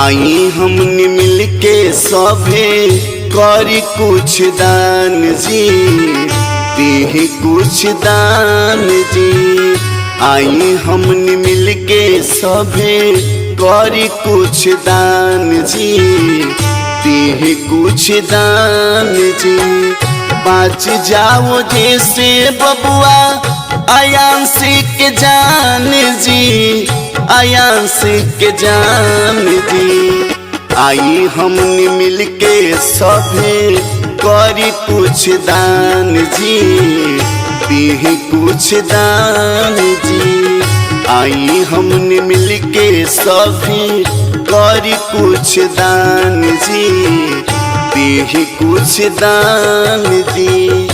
आई हमने मिलके सभे करी कुछ दान जी, दी कुछ दान जी। आई हमने मिलके सभे करी कुछ दान जी, दी कुछ दान जी। बच जाओ जैसे बबुआ आयांश के जान जी, आयांश के जान जी। आई हमने मिलके सभे करी कुछ दान जी, दी कुछ दान जी। आई हमने मिलके सभे करी कुछ दान जी, दी कुछ दान जी।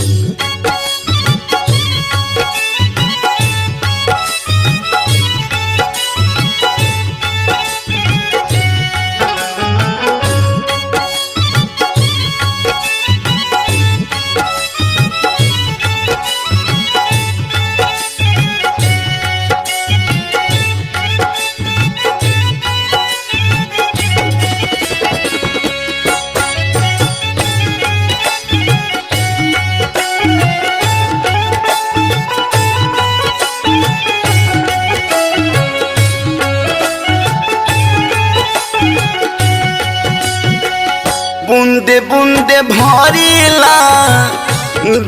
बूंदे बूंदे भरेला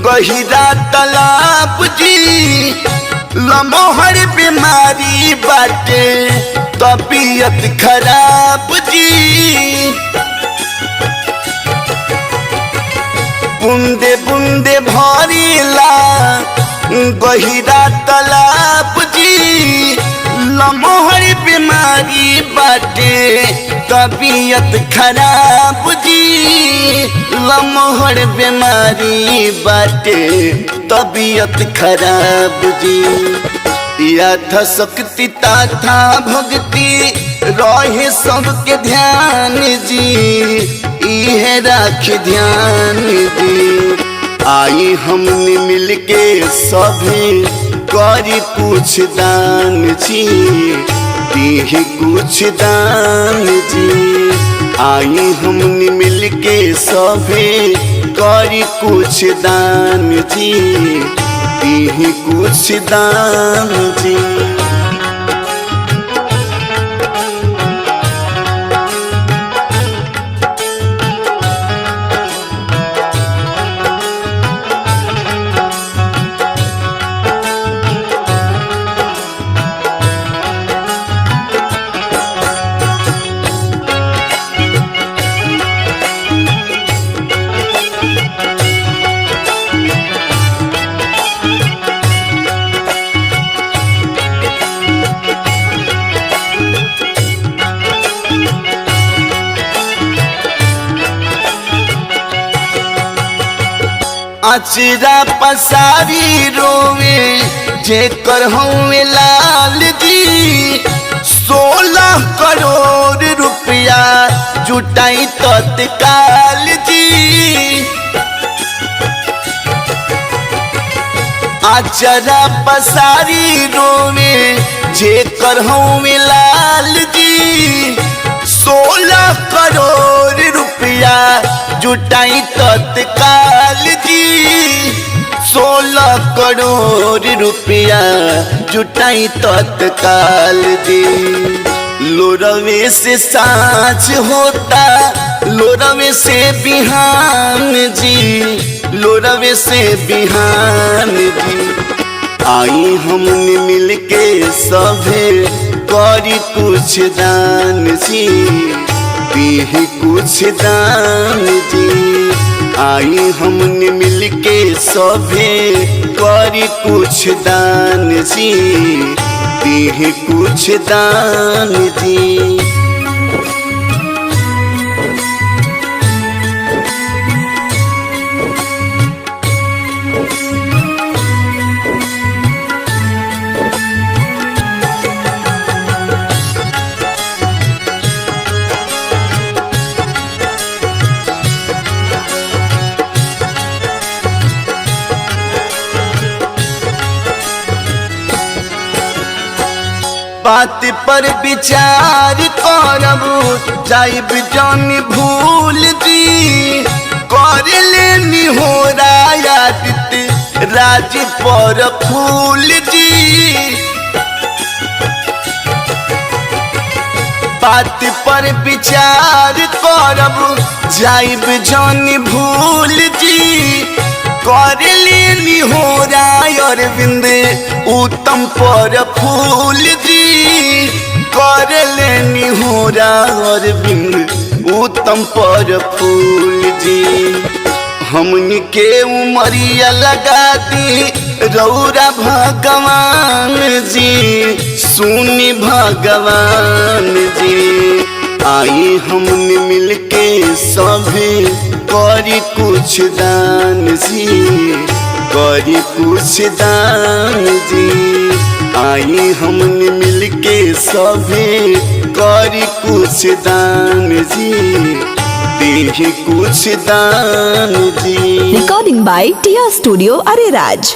गहिरा तालाब जी, लमहर बीमारी बाटे तबीयत खराब जी। बूंदे बूंदे भरेला गहिरा तालाब जी, लमहर बीमारी बाटे तबीयत खराब जी। लमहर बीमारी बाटे तबीयत खराब जी। यथा शक्ति तथा भक्ति रहे सबके ध्यान जी, इहे राख ध्यान जी। आई हमने मिलके सभे करी कुछ दान जी, दी कुछ दान जी। आई हमने मिलके सभे करी कुछ दान जी, दी कुछ दान जी। अचरा पसारी रोवे जेकर हमें लाल जी, 16 करोड़ रुपया जुटाई तत्काल जी। अचरा पसारी रोवे जेकर हमें लाल जी, 16 करोड़ रुपया जुटाई तत्काल जी। 16 करोड़ रुपया जुटाई तत्काल जी। लोरवे से साँझ होता, लोरवे से बिहान जी, लोरवे से बिहान जी। आई हमने मिलके सभे करी कुछ दान जी, दी कुछ दान जी। आई हमने मिलके सभे करी कुछ दान जी, दी कुछ दान जी। बात पर विचार को करब जाइब जान भूल जी कर लेनी हो रायादित राज पर फूल जी बात पर विचार करब जाइब जान भूल जी कर लेनी हो अरविंद उत्तम पर फूल जी कर लेनी हो अरविंद उत्तम पर फूल जी हमन के उमरिया लगा दी रौरा भगवान जी सुनी भगवान जी आई हमने मिलके सभी करी कुछ दान जी करी कुछ दान जी आई हमने मिलके सभी करी कुछ दान जी देही कुछ दान जी। Recording by TR Studio Ariraj।